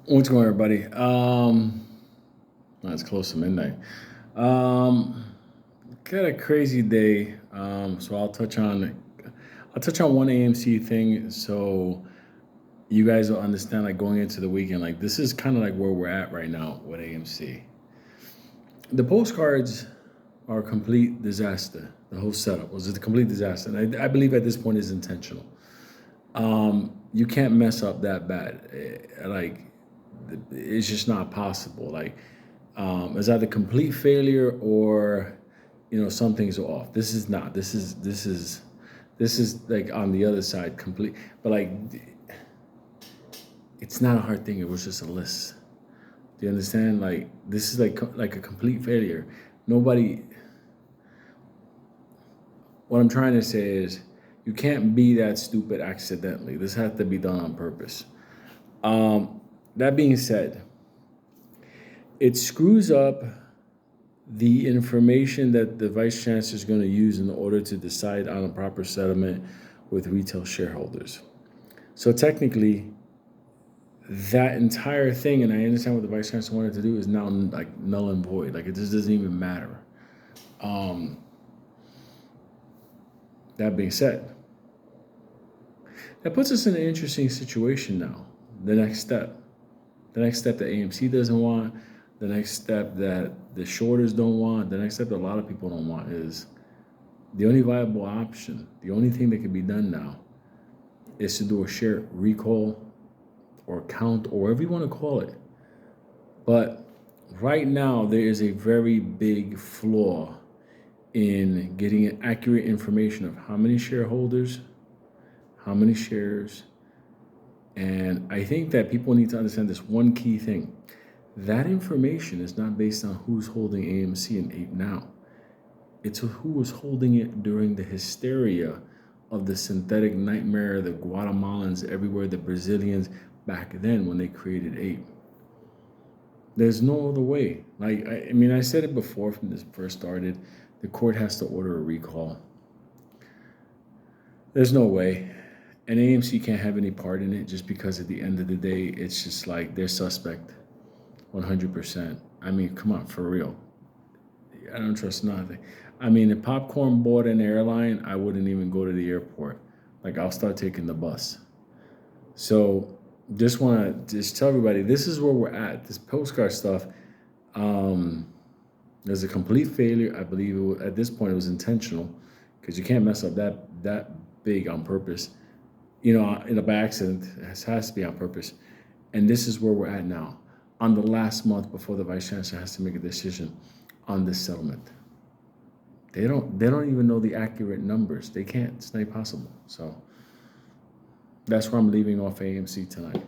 What's going on, everybody? It's close to midnight. Um, got a crazy day. So I'll touch on one AMC thing, so you guys will understand. Like going into the weekend, like this is kind of like where we're at right now with AMC. The postcards are a complete disaster. The whole setup was a complete disaster, and I believe at this point is intentional. You can't mess up that bad. Like it's just not possible. Like it's either complete failure or something's off. This is not. This is like on the other side complete. But like it's not a hard thing. It was just a list. Do you understand? Like this is like a complete failure. Nobody. What I'm trying to say is you can't be that stupid accidentally. This has to be done on purpose. That being said, it screws up the information that the vice chancellor is going to use in order to decide on a proper settlement with retail shareholders. So technically, that entire thing, and I understand what the vice chancellor wanted to do, is now like null and void. Like it just doesn't even matter. That being said, that puts us in an interesting situation now. The next step that AMC doesn't want, the next step that the shorters don't want, the next step that a lot of people don't want is the only viable option, the only thing that can be done now is to do a share recall or count or whatever you want to call it. But right now, there is a very big flaw in getting an accurate information of how many shareholders, how many shares, and I think that people need to understand this one key thing. That information is not based on who's holding AMC and Ape now. It's who was holding it during the hysteria of the synthetic nightmare, the Guatemalans everywhere, the Brazilians back then when they created Ape. There's no other way. Like, I mean, I said it before when this first started. The court has to order a recall. There's no way. And AMC can't have any part in it just because at the end of the day, it's just like they're suspect 100%. I mean, come on, for real. I don't trust nothing. I mean, if Popcorn bought an airline, I wouldn't even go to the airport. Like, I'll start taking the bus. So, just want to just tell everybody this is where we're at. This postcard stuff, there's a complete failure. I believe at this point it was intentional because you can't mess up that big on purpose. In a by accident, it has to be on purpose. And this is where we're at now, on the last month before the vice chancellor has to make a decision on this settlement. They don't even know the accurate numbers. They can't. It's not possible. So that's where I'm leaving off AMC tonight.